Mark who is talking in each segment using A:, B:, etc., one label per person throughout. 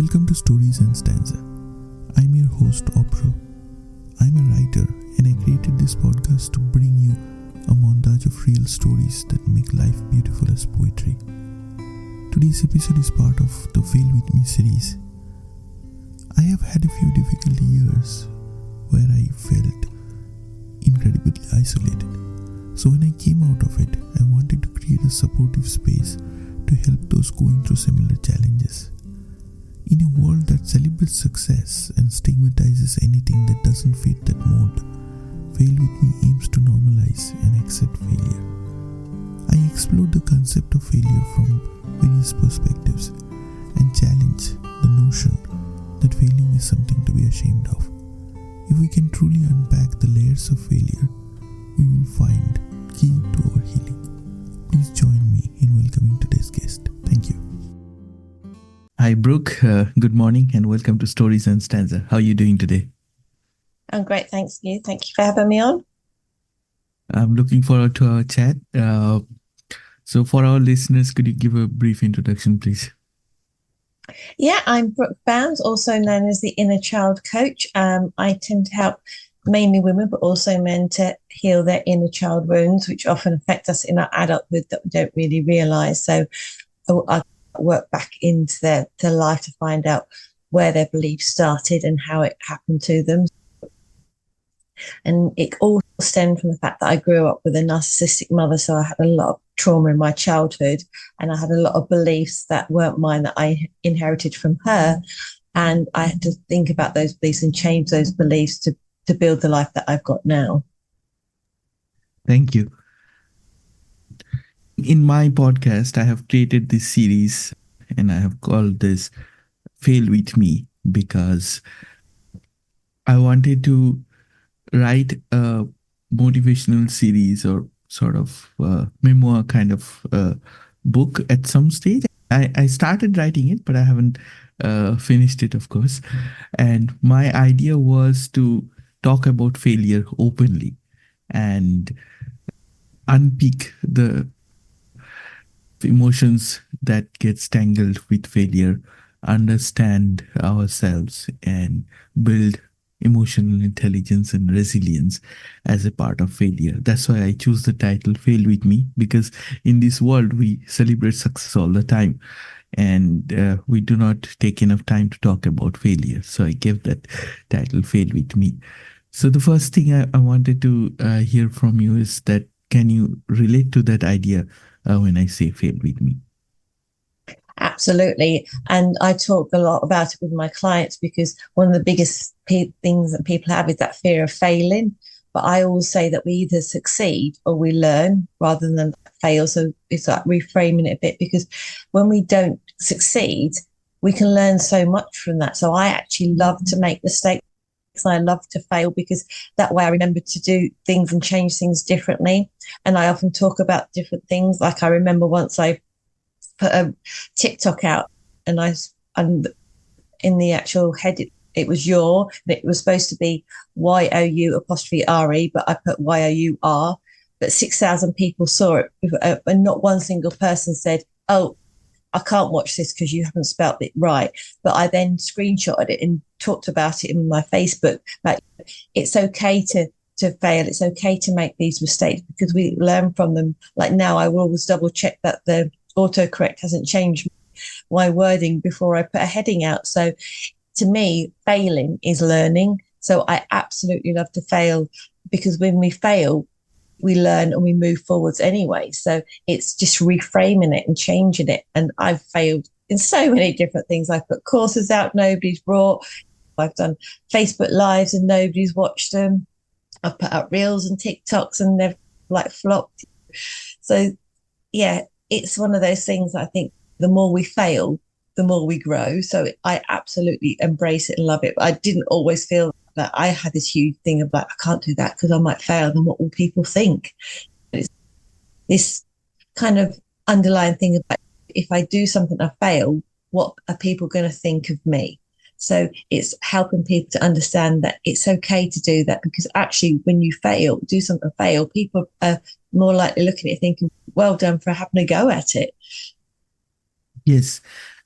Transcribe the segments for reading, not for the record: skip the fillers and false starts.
A: Welcome to Stories and Stanza. I'm your host Abhra. I'm a writer and I created this podcast to bring you a montage of real stories that make life beautiful as poetry. Today's episode is part of the Fail With Me series. I have had a few difficult years where I felt incredibly isolated. So when I came out of it, I wanted to create a supportive space to help those going through similar challenges. In a world that celebrates success and stigmatizes anything that doesn't fit that mold, Fail With Me aims to normalize and accept failure. I explored the concept of failure from various perspectives and challenge the notion that failing is something to be ashamed of. If we can truly unpack the layers of failure, we will find key to our healing. Please join me in welcoming today's guest. Thank you. Hi, Brooke. Good morning and welcome to Stories and Stanza. How are you doing today?
B: I'm great, thanks you. Thank you for having me on.
A: I'm looking forward to our chat. So for our listeners, could you give a brief introduction, please?
B: Yeah, I'm Brooke Bownes, also known as the Inner Child Coach. I tend to help mainly women, but also men to heal their inner child wounds, which often affect us in our adulthood that we don't really realise. So I work back into their life to find out where their beliefs started and how it happened to them. And it all stemmed from the fact that I grew up with a narcissistic mother, so I had a lot of trauma in my childhood, and I had a lot of beliefs that weren't mine that I inherited from her. And I had to think about those beliefs and change those beliefs to build the life that I've got now.
A: Thank you. In my podcast, I have created this series and I have called this Fail With Me because I wanted to write a motivational series or sort of memoir kind of book at some stage. I started writing it, but I haven't finished it, of course. And my idea was to talk about failure openly and unpick the emotions that get tangled with failure, understand ourselves, and build emotional intelligence and resilience as a part of failure. That's why I choose the title Fail With Me, because in this world we celebrate success all the time and we do not take enough time to talk about failure. So I gave that title Fail With Me. So the first thing I wanted to hear from you is that can you relate to that idea when I say fail with me?
B: Absolutely. And I talk a lot about it with my clients because one of the biggest things that people have is that fear of failing. But I always say that we either succeed or we learn rather than fail. So it's like reframing it a bit, because when we don't succeed, we can learn so much from that. So I actually love to make mistakes. I love to fail because that way I remember to do things and change things differently. And I often talk about different things. Like I remember once I put a TikTok out and in the actual head, it was and it was supposed to be YOU''RE, but I put YOUR, but 6,000 people saw it and not one single person said, oh, I can't watch this because you haven't spelt it right. But I then screenshotted it and talked about it in my Facebook. Like, it's okay to fail. It's okay to make these mistakes because we learn from them. Like now I will always double check that the autocorrect hasn't changed my wording before I put a heading out. So to me, failing is learning. So I absolutely love to fail because when we fail, we learn and we move forwards anyway. So it's just reframing it and changing it. And I've failed in so many different things. I've put courses out, nobody's bought. I've done Facebook Lives and nobody's watched them. I've put out Reels and TikToks and they've like flopped. So yeah, it's one of those things I think the more we fail, the more we grow. So I absolutely embrace it and love it. But I didn't always feel that I had this huge thing of like, I can't do that because I might fail and what will people think? It's this kind of underlying thing of like, if I do something, I fail, what are people going to think of me? So it's helping people to understand that it's okay to do that because actually when you do something fail, people are more likely looking at it thinking, well done for having a go at it.
A: Yes.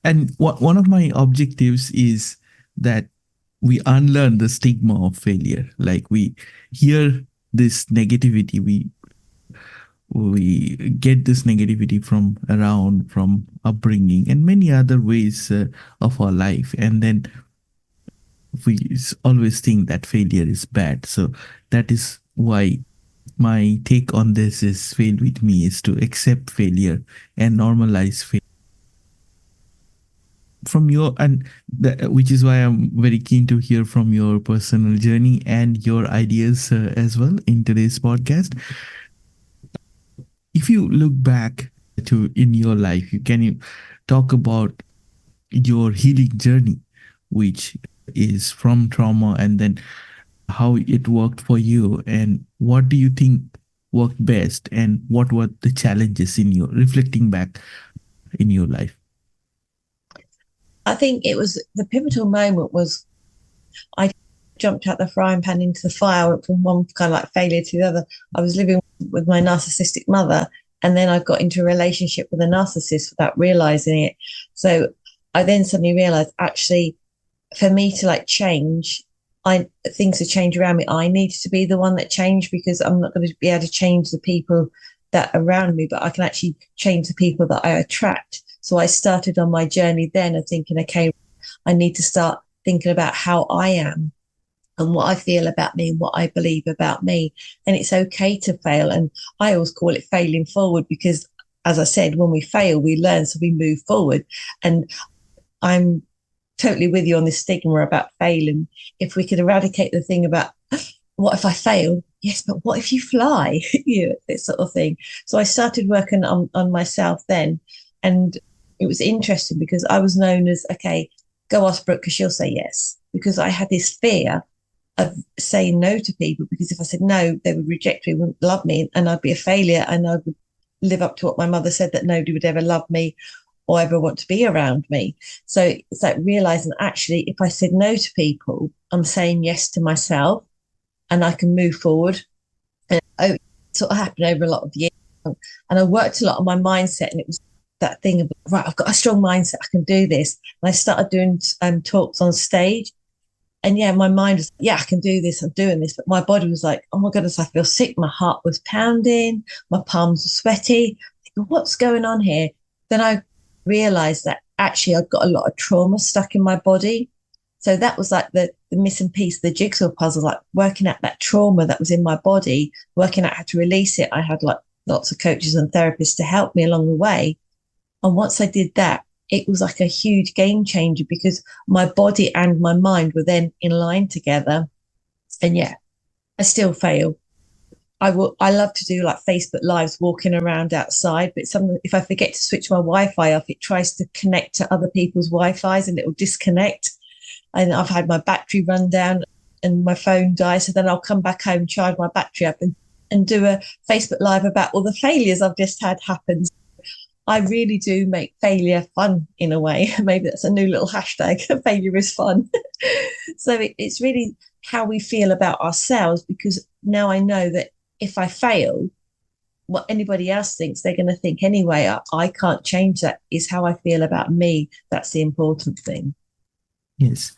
A: And one of my objectives is that we unlearn the stigma of failure. Like we hear this negativity, we get this negativity from around, from upbringing, and many other ways of our life, and then we always think that failure is bad. So that is why my take on this is fail with me is to accept failure and normalize failure from your which is why I'm very keen to hear from your personal journey and your ideas as well in today's podcast. If you look back to in your life, you talk about your healing journey, which is from trauma, and then how it worked for you, and what do you think worked best, and what were the challenges in your reflecting back in your life?
B: I think it was the pivotal moment was I jumped out the frying pan into the fire, went from one kind of like failure to the other. I was living with my narcissistic mother, and then I got into a relationship with a narcissist without realizing it. So I then suddenly realized actually for me to like change, things to change around me, I needed to be the one that changed, because I'm not going to be able to change the people that are around me, but I can actually change the people that I attract. So I started on my journey then of thinking, okay, I need to start thinking about how I am and what I feel about me and what I believe about me. And it's okay to fail. And I always call it failing forward, because as I said, when we fail, we learn, so we move forward. And I'm totally with you on this stigma about failing. If we could eradicate the thing about what if I fail? Yes, but what if you fly? This sort of thing. So I started working on myself then. And it was interesting because I was known as, okay, go ask Brooke because she'll say yes. Because I had this fear of saying no to people, because if I said no, they would reject me, wouldn't love me, and I'd be a failure, and I would live up to what my mother said, that nobody would ever love me or ever want to be around me. So it's like realizing actually, if I said no to people, I'm saying yes to myself, and I can move forward. And it sort of happened over a lot of years. And I worked a lot on my mindset, and it was that thing of, right, I've got a strong mindset, I can do this. And I started doing talks on stage. And yeah, my mind was, yeah, I can do this, I'm doing this. But my body was like, oh my goodness, I feel sick. My heart was pounding, my palms were sweaty. What's going on here? Then I realized that actually I've got a lot of trauma stuck in my body. So that was like the missing piece, the jigsaw puzzle, like working out that trauma that was in my body, working out how to release it. I had like lots of coaches and therapists to help me along the way. And once I did that, it was like a huge game changer, because my body and my mind were then in line together. And yeah, I still fail. I love to do like Facebook lives walking around outside, but if I forget to switch my Wi-Fi off, it tries to connect to other people's Wi-Fis and it will disconnect. And I've had my battery run down and my phone die. So then I'll come back home, charge my battery up and do a Facebook live about all the failures I've just had happen. I really do make failure fun in a way. Maybe that's a new little hashtag, failure is fun. So it's really how we feel about ourselves, because now I know that if I fail, what anybody else thinks, they're going to think anyway. I can't change that. Is how I feel about me. That's the important thing.
A: Yes.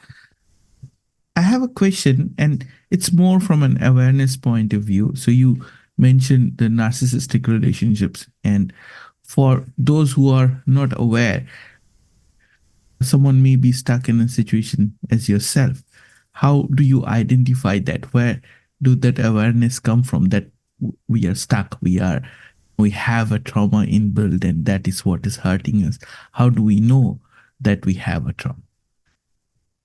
A: I have a question, and it's more from an awareness point of view. So you mentioned the narcissistic relationships, and for those who are not aware, someone may be stuck in a situation as yourself. How do you identify that? Where do that awareness come from, that we are stuck, we have a trauma inbuilt, and that is what is hurting us? How do we know that we have a trauma?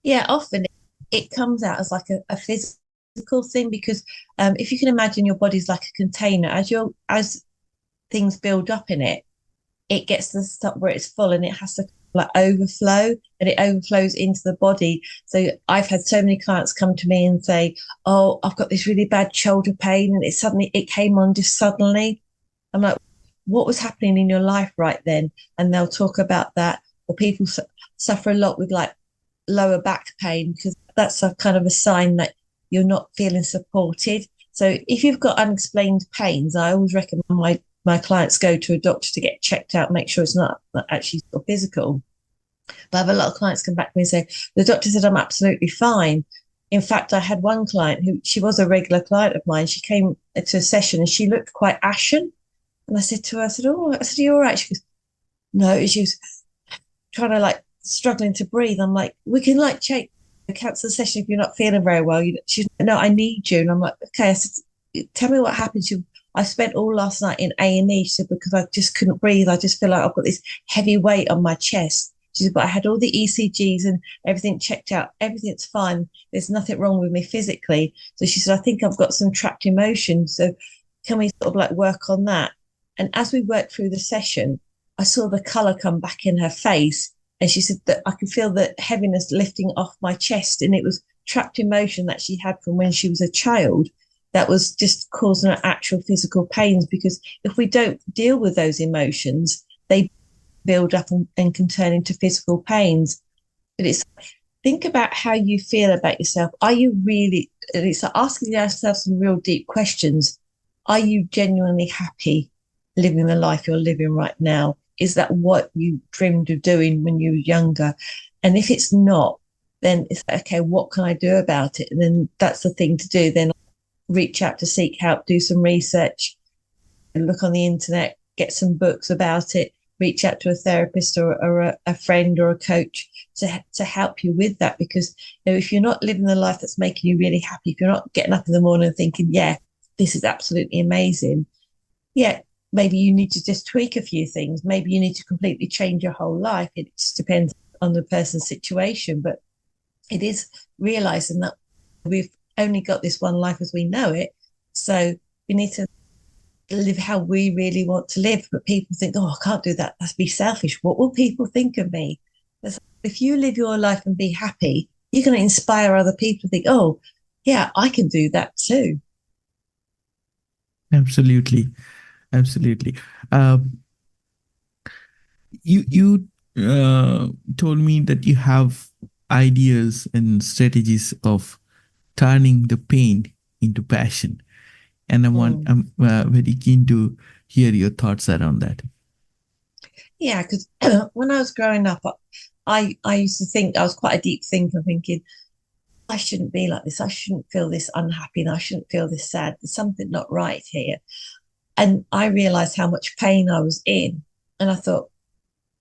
B: Yeah, often it comes out as like a physical thing, because if you can imagine your body's like a container, as things build up in it, it gets to the stop where it's full and it has to like overflow, and it overflows into the body. So I've had so many clients come to me and say, oh, I've got this really bad shoulder pain, and it came on just suddenly. I'm like, what was happening in your life right then? And they'll talk about that. Or people suffer a lot with like lower back pain, because that's a kind of a sign that you're not feeling supported. So if you've got unexplained pains, I always recommend my clients go to a doctor to get checked out, make sure it's not actually physical. But I have a lot of clients come back to me and say, the doctor said I'm absolutely fine. In fact, I had one client who, she was a regular client of mine. She came to a session and she looked quite ashen. And I said to her, I said, are you all right? She goes, no. She was trying to like struggling to breathe. I'm like, we can like cancel the session if you're not feeling very well. She's no, I need you. And I'm like, okay. I said, tell me what happened. I spent all last night in A&E. She said, because I just couldn't breathe. I just feel like I've got this heavy weight on my chest. She said, but I had all the ECGs and everything checked out. Everything's fine. There's nothing wrong with me physically. So she said, I think I've got some trapped emotions. So can we sort of like work on that? And as we worked through the session, I saw the colour come back in her face. And she said that I could feel the heaviness lifting off my chest. And it was trapped emotion that she had from when she was a child that was just causing her actual physical pains. Because if we don't deal with those emotions, they build up and can turn into physical pains. But it's think about how you feel about yourself. Are you really, it's like asking yourself some real deep questions. Are you genuinely happy living the life you're living right now? Is that what you dreamed of doing when you were younger? And if it's not, then it's like, okay, what can I do about it? And then that's the thing to do. Then reach out to seek help, do some research, and look on the internet, get some books about it, reach out to a therapist or a friend or a coach to help you with that. Because if you're not living the life that's making you really happy, if you're not getting up in the morning and thinking, yeah, this is absolutely amazing, yeah, maybe you need to just tweak a few things. Maybe you need to completely change your whole life. It just depends on the person's situation. But it is realizing that we've only got this one life as we know it. So we need to live how we really want to live. But people think, oh, I can't do that. That's be selfish. What will people think of me? If you live your life and be happy, you're going to inspire other people to think, oh, yeah, I can do that too.
A: Absolutely. Absolutely. You told me that you have ideas and strategies of turning the pain into passion, and I'm very keen to hear your thoughts around that.
B: Yeah, because when I was growing up, I used to think I was quite a deep thinker, thinking I shouldn't be like this. I shouldn't feel this unhappy, and I shouldn't feel this sad. There's something not right here. And I realized how much pain I was in, and I thought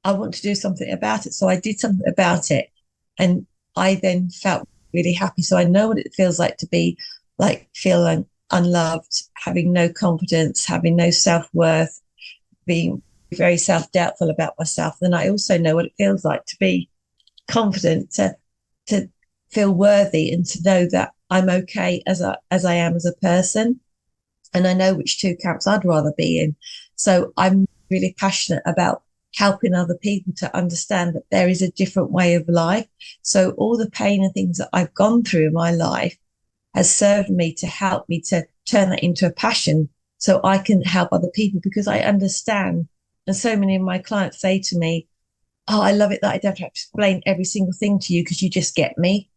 B: I want to do something about it. So I did something about it, and I then felt really happy. So I know what it feels like to be like feeling unloved, having no confidence, having no self-worth, being very self-doubtful about myself. Then I also know what it feels like to be confident, to feel worthy, and to know that I'm okay as I am as a person. And I know which two camps I'd rather be in. So I'm really passionate about helping other people to understand that there is a different way of life. So all the pain and things that I've gone through in my life has served me to help me to turn that into a passion so I can help other people, because I understand. And so many of my clients say to me, oh, I love it that I don't have to explain every single thing to you because you just get me.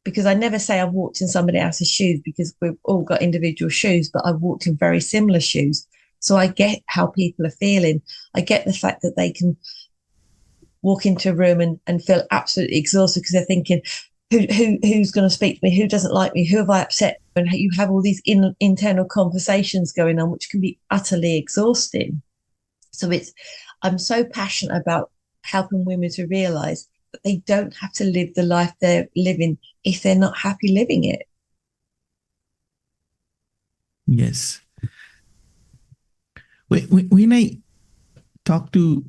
B: Because I never say I've walked in somebody else's shoes, because we've all got individual shoes, but I've walked in very similar shoes. So I get how people are feeling. I get the fact that they can walk into a room and feel absolutely exhausted because they're thinking, who's going to speak to me? Who doesn't like me? Who have I upset? And you have all these internal conversations going on, which can be utterly exhausting. So I'm so passionate about helping women to realize that they don't have to live the life they're living if they're not happy living it.
A: Yes. When I talk to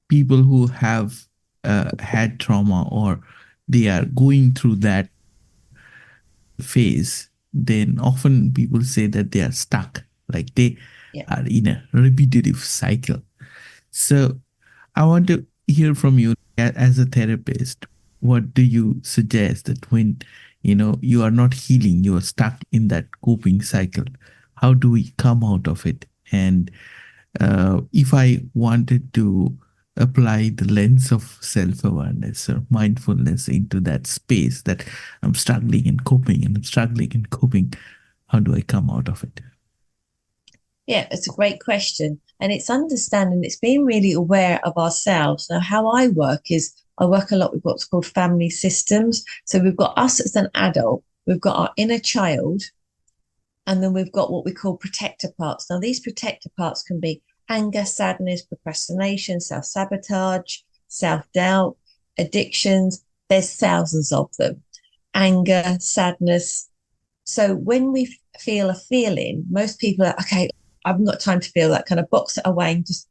A: people who have had trauma, or they are going through that phase, then often people say that they are stuck, like they are in a repetitive cycle. So I want to hear from you as a therapist. What do you suggest that when you are not healing, you are stuck in that coping cycle? How do we come out of it? And if I wanted to apply the lens of self-awareness or mindfulness into that space that I'm struggling and coping, how do I come out of it?
B: Yeah, it's a great question. And it's understanding, it's being really aware of ourselves. Now, how I work is I work a lot with what's called family systems. So we've got us as an adult, we've got our inner child, and then we've got what we call protector parts. Now, these protector parts can be anger, sadness, procrastination, self-sabotage, self-doubt, addictions. There's thousands of them. Anger, sadness. So when we feel a feeling, most people are, okay, I haven't got time to feel that, kind of box it away and just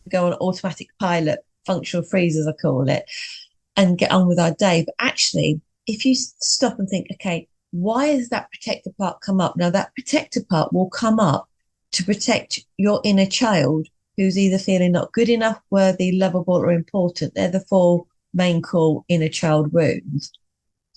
B: go on automatic pilot, functional freeze, as I call it, and get on with our day. But actually, if you stop and think, okay, why has that protector part come up? Now, that protector part will come up to protect your inner child who's either feeling not good enough, worthy, lovable, or important. They're the four main core inner child wounds.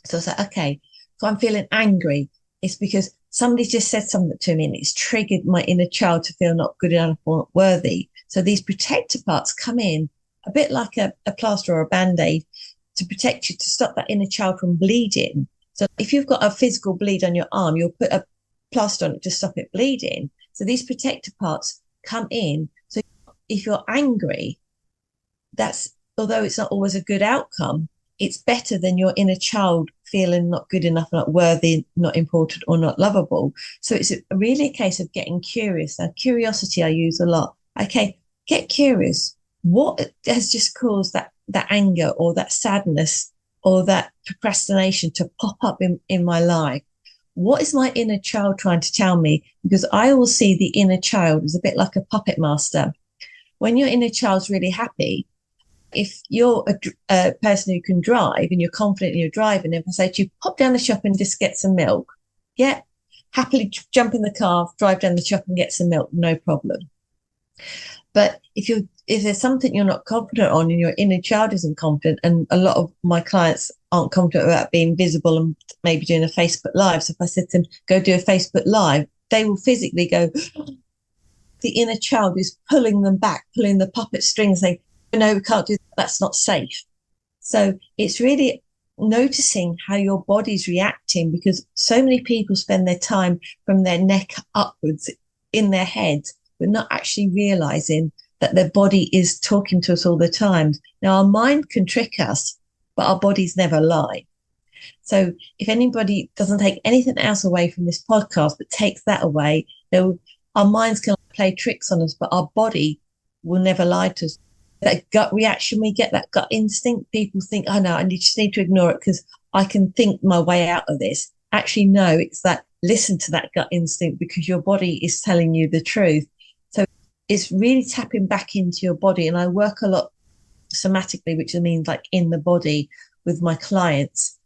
B: So it's like, okay, so I'm feeling angry. It's because somebody just said something to me and it's triggered my inner child to feel not good enough or not worthy. So these protector parts come in a bit like a plaster or a band-aid to protect you, to stop that inner child from bleeding. So if you've got a physical bleed on your arm, you'll put a plaster on it to stop it bleeding. So these protector parts come in. So if you're angry, that's, although it's not always a good outcome, it's better than your inner child feeling not good enough, not worthy, not important, or not lovable. So it's really a case of getting curious. Now, curiosity I use a lot. Okay, get curious. What has just caused that anger or that sadness or that procrastination to pop up in my life? What is my inner child trying to tell me? Because I will see the inner child as a bit like a puppet master. When your inner child's really happy, if you're a person who can drive and you're confident in your driving, if I say to you, pop down the shop and just get some milk, yeah, happily jump in the car, drive down the shop and get some milk, no problem. But if there's something you're not confident on and your inner child isn't confident, and a lot of my clients aren't confident about being visible and maybe doing a Facebook Live. So if I said to them, go do a Facebook Live, they will physically go, the inner child is pulling them back, pulling the puppet strings, saying, no, we can't do that. That's not safe. So it's really noticing how your body's reacting, because so many people spend their time from their neck upwards in their head, but not actually realizing that their body is talking to us all the time. Now, our mind can trick us, but our bodies never lie. So if anybody doesn't take anything else away from this podcast, but takes that away, our minds can play tricks on us, but our body will never lie to us. That gut reaction we get, that gut instinct, people think, oh no, I just need to ignore it because I can think my way out of this. Actually, no, it's that listen to that gut instinct because your body is telling you the truth. So it's really tapping back into your body. And I work a lot somatically, which means like in the body with my clients.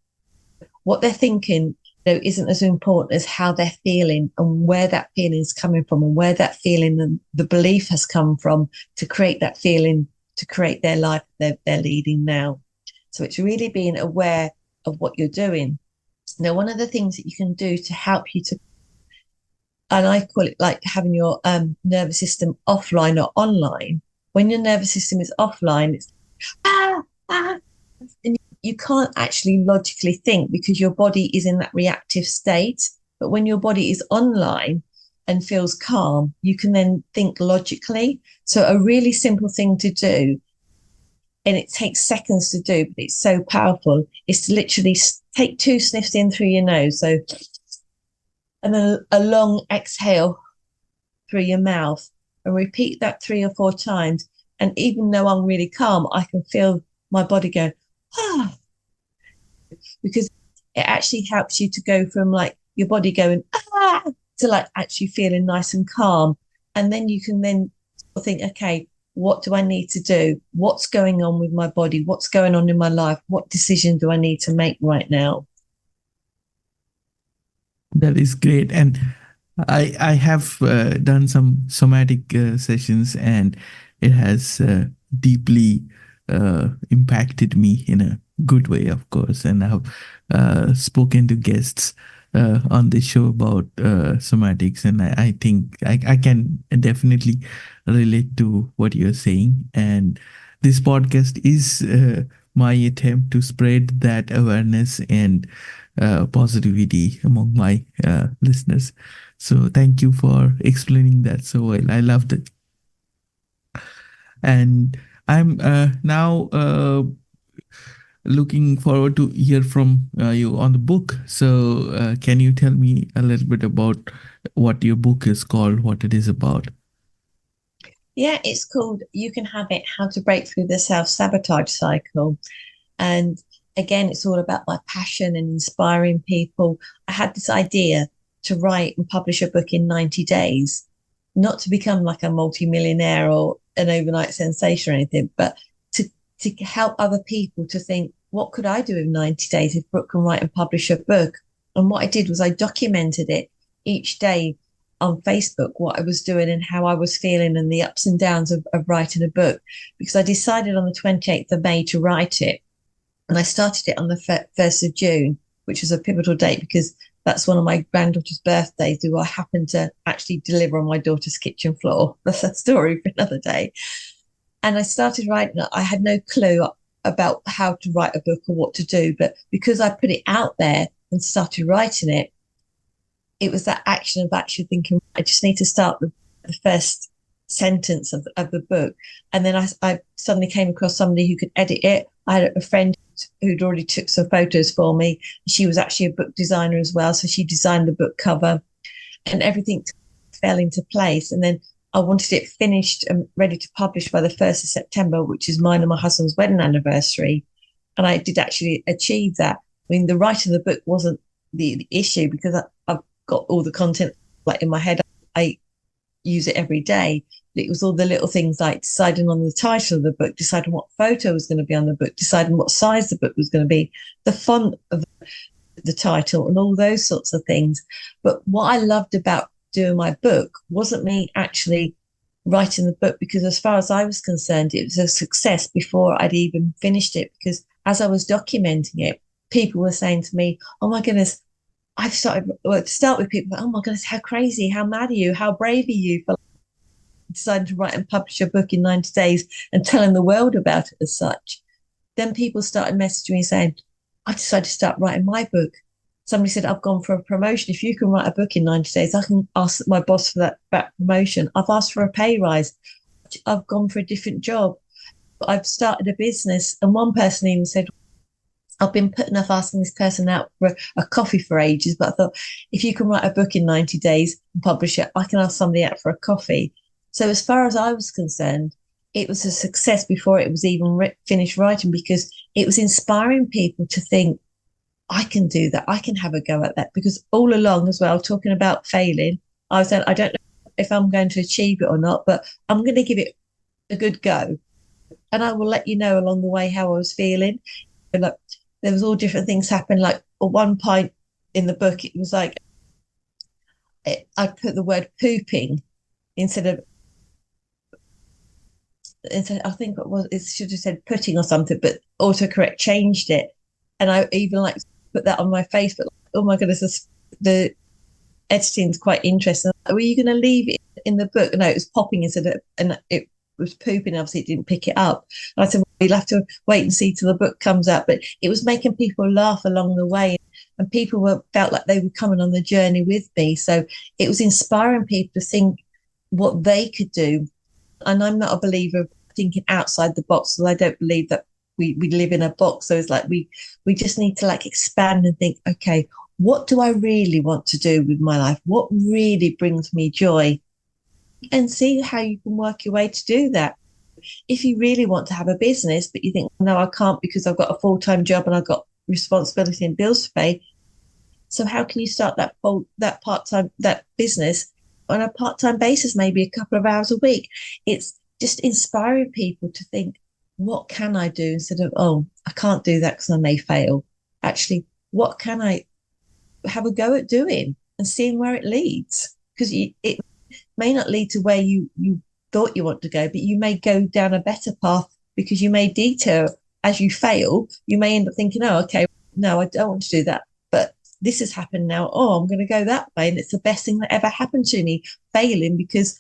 B: What they're thinking, isn't as important as how they're feeling and where that feeling is coming from and where that feeling and the belief has come from to create that feeling, to create their life they're leading now. So it's really being aware of what you're doing. Now, one of the things that you can do to help you to, and I call it like having your nervous system offline or online. When your nervous system is offline, it's and you can't actually logically think because your body is in that reactive state. But when your body is online and feels calm, you can then think logically. So a really simple thing to do, and it takes seconds to do, but it's so powerful, is to literally take 2 sniffs in through your nose. So, and then a long exhale through your mouth, and repeat that 3 or 4 times. And even though I'm really calm, I can feel my body go, because it actually helps you to go from like your body going, to like actually feeling nice and calm. And then you can then think, okay, what do I need to do? What's going on with my body? What's going on in my life? What decision do I need to make right now?
A: That is great. And I have done some somatic sessions, and it has deeply impacted me in a good way, of course. And I've spoken to guests on the show about somatics, and I think I can definitely relate to what you're saying. And this podcast is my attempt to spread that awareness and positivity among my listeners. So thank you for explaining that so well. I loved it. And I'm now looking forward to hear from you on the book. So can you tell me a little bit about what your book is called, what it is about?
B: Yeah, it's called You Can Have It, How to Break Through the Self-Sabotage Cycle. And again, it's all about my passion and inspiring people. I had this idea to write and publish a book in 90 days, not to become like a multimillionaire or an overnight sensation or anything, but to, to help other people to think, what could I do in 90 days if Brooke can write and publish a book? And what I did was I documented it each day on Facebook, what I was doing and how I was feeling and the ups and downs of writing a book, because I decided on the 28th of May to write it. And I started it on the 1st of June, which was a pivotal date because that's one of my granddaughter's birthdays, who I happened to actually deliver on my daughter's kitchen floor. That's a story for another day. And I started writing it. I had no clue about how to write a book or what to do. But because I put it out there and started writing it, it was that action of actually thinking, I just need to start the first sentence of the book. And then I suddenly came across somebody who could edit it. I had a friend who'd already took some photos for me. She was actually a book designer as well. So she designed the book cover and everything fell into place. And then I wanted it finished and ready to publish by the 1st of September, which is mine and my husband's wedding anniversary. And I did actually achieve that. I mean, the writing of the book wasn't the issue because I've got all the content like in my head. I use it every day. It was all the little things like deciding on the title of the book, deciding what photo was going to be on the book, deciding what size the book was going to be, the font of the title and all those sorts of things. But what I loved about doing my book wasn't me actually writing the book, because as far as I was concerned, it was a success before I'd even finished it. Because as I was documenting it, people were saying to me, oh my goodness, I've started, well, to start with, people, oh my goodness, how crazy, how mad are you, how brave are you for deciding to write and publish a book in 90 days and telling the world about it as such. Then people started messaging me saying, I decided to start writing my book. Somebody said, I've gone for a promotion. If you can write a book in 90 days, I can ask my boss for that promotion. I've asked for a pay rise. I've gone for a different job. I've started a business. And one person even said, I've been putting off asking this person out for a coffee for ages, but I thought, if you can write a book in 90 days and publish it, I can ask somebody out for a coffee. So as far as I was concerned, it was a success before it was even finished writing, because it was inspiring people to think, I can do that. I can have a go at that. Because all along as well, talking about failing, I was saying, I don't know if I'm going to achieve it or not, but I'm going to give it a good go. And I will let you know along the way how I was feeling. And like, there was all different things happen. Like at one point in the book, it was like, I put the word pooping instead of, I think it should have said putting or something, but autocorrect changed it. And I even like put that on my Facebook. Like, oh my goodness, the editing's quite interesting. Were you going to leave it in the book? No, it was popping instead of, and it was pooping. Obviously, it didn't pick it up. And I said, well, you'll have to wait and see till the book comes out. But it was making people laugh along the way, and people felt like they were coming on the journey with me. So it was inspiring people to think what they could do. And I'm not a believer of thinking outside the box, so I don't believe that we live in a box. So it's like we just need to like expand and think, okay, what do I really want to do with my life? What really brings me joy? And see how you can work your way to do that. If you really want to have a business, but you think, no, I can't because I've got a full-time job and I've got responsibility and bills to pay. So how can you start that part-time, that business on a part-time basis, maybe a couple of hours a week? It's just inspiring people to think, what can I do, instead of, oh, I can't do that because I may fail. Actually, what can I have a go at doing and seeing where it leads? Because it may not lead to where you thought you want to go, but you may go down a better path, because you may detour as you fail. You may end up thinking, oh, okay, no, I don't want to do that, but this has happened now. Oh, I'm going to go that way. And it's the best thing that ever happened to me, failing, because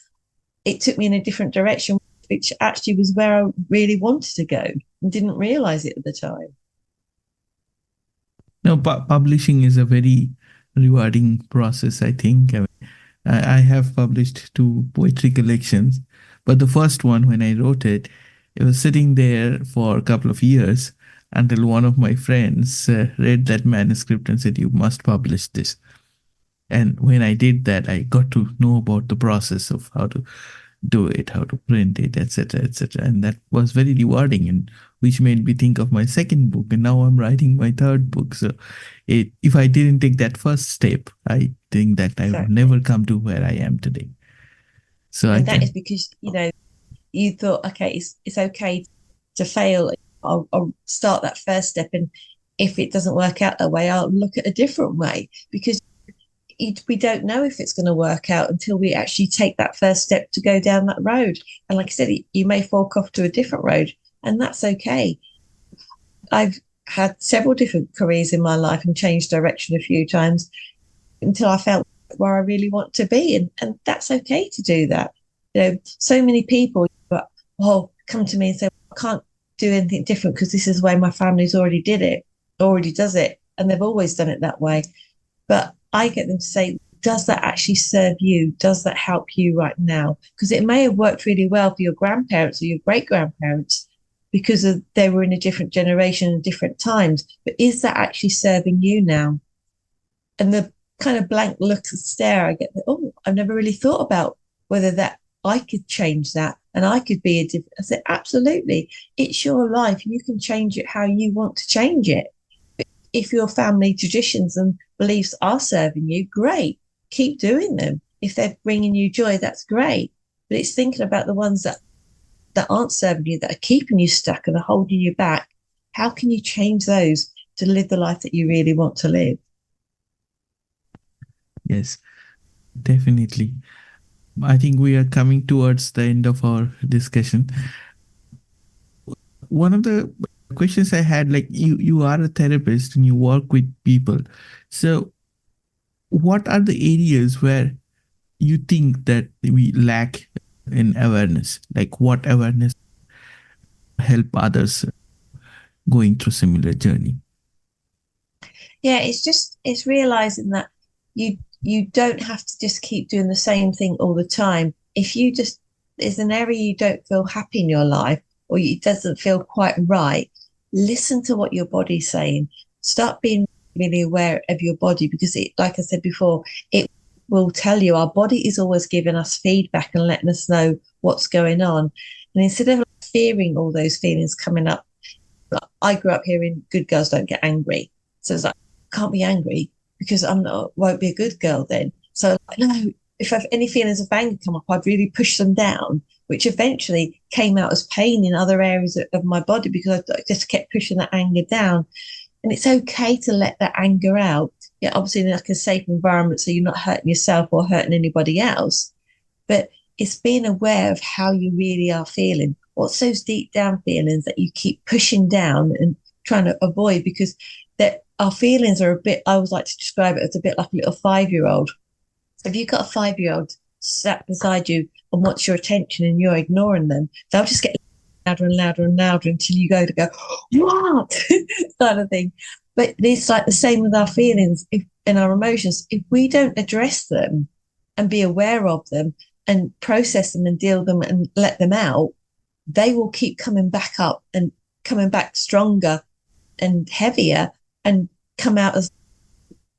B: it took me in a different direction, which actually was where I really wanted to go and didn't realize it at the time.
A: No, publishing is a very rewarding process, I think. I mean, I have published two poetry collections, but the first one, when I wrote it, it was sitting there for a couple of years until one of my friends read that manuscript and said, "You must publish this." And when I did that, I got to know about the process of how to do it, how to print it, etc., etc. And that was very rewarding, and which made me think of my second book. And now I'm writing my third book. So, if I didn't take that first step, I think that I would
B: Exactly.
A: never come to where I am today. So I
B: And that
A: think
B: is because, you thought, okay, it's okay to fail. I'll start that first step. And if it doesn't work out that way, I'll look at a different way, because we don't know if it's going to work out until we actually take that first step to go down that road. And like I said, you may fork off to a different road, and that's okay. I've had several different careers in my life and changed direction a few times until I felt where I really want to be. And that's okay to do that. So many people come to me and say, I can't do anything different because this is the way my family's already did it, already does it. And they've always done it that way. But I get them to say, does that actually serve you? Does that help you right now? Because it may have worked really well for your grandparents or your great grandparents because they were in a different generation and different times. But is that actually serving you now? And the kind of blank look and stare I get, I've never really thought about whether that I could change that and I could be a different. I said, absolutely. It's your life. You can change it how you want to change it. If your family traditions and beliefs are serving you, great. Keep doing them. If they're bringing you joy, that's great. But it's thinking about the ones that aren't serving you, that are keeping you stuck and are holding you back. How can you change those to live the life that you really want to live?
A: yes, definitely. I think we are coming towards the end of our discussion. One of the questions I had, like, you are a therapist and you work with people. So what are the areas where you think that we lack in awareness? Like, what awareness help others going through similar journey?
B: Yeah, it's realizing that you don't have to just keep doing the same thing all the time. If you just there's an area you don't feel happy in your life or it doesn't feel quite right, listen to what your body's saying. Start being really aware of your body, because it, like I said before, it will tell you. Our body is always giving us feedback and letting us know what's going on. And instead of fearing all those feelings coming up, I grew up hearing good girls don't get angry. So it's like, I can't be angry because I'm not, won't be a good girl then. So no, if I have any feelings of anger come up, I'd really push them down, which eventually came out as pain in other areas of my body because I just kept pushing that anger down. And it's okay to let that anger out. Yeah, obviously in like a safe environment so you're not hurting yourself or hurting anybody else. But it's being aware of how you really are feeling. What's those deep down feelings that you keep pushing down and trying to avoid? Because that our feelings are a bit, I always like to describe it as a bit like a little 5-year-old. If you've got a 5-year-old sat beside you and wants your attention and you're ignoring them, they'll just get louder and louder and louder until you go, what? kind of thing. But it's like the same with our feelings and our emotions. If we don't address them and be aware of them and process them and deal with them and let them out, they will keep coming back up and coming back stronger and heavier and come out as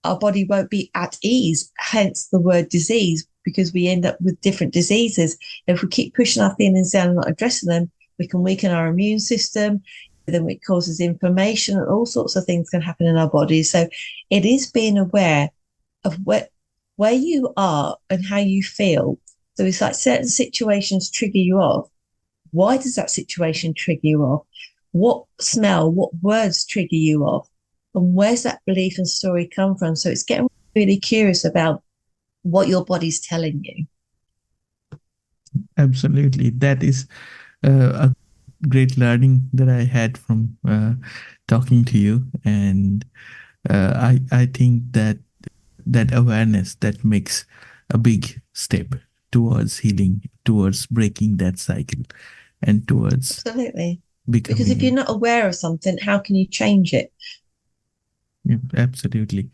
B: our body won't be at ease, hence the word disease, because we end up with different diseases. If we keep pushing our feelings down and not addressing them, we can weaken our immune system, then it causes inflammation and all sorts of things can happen in our bodies. So it is being aware of where you are and how you feel. So it's like certain situations trigger you off. Why does that situation trigger you off? What smell, what words trigger you off? And where's that belief and story come from? So it's getting really curious about what your body's telling you.
A: Absolutely. That is a great learning that I had from talking to you. And I think that awareness that makes a big step towards healing, towards breaking that cycle, and towards
B: Absolutely. Because if you're
A: becoming.
B: not aware of something, how can you change it?
A: Yeah, absolutely.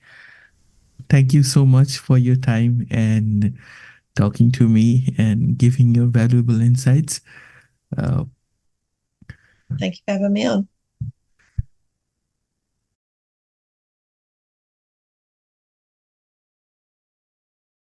A: thank you so much for your time and talking to me and giving your valuable insights. Uh,
B: Thank you for having me on.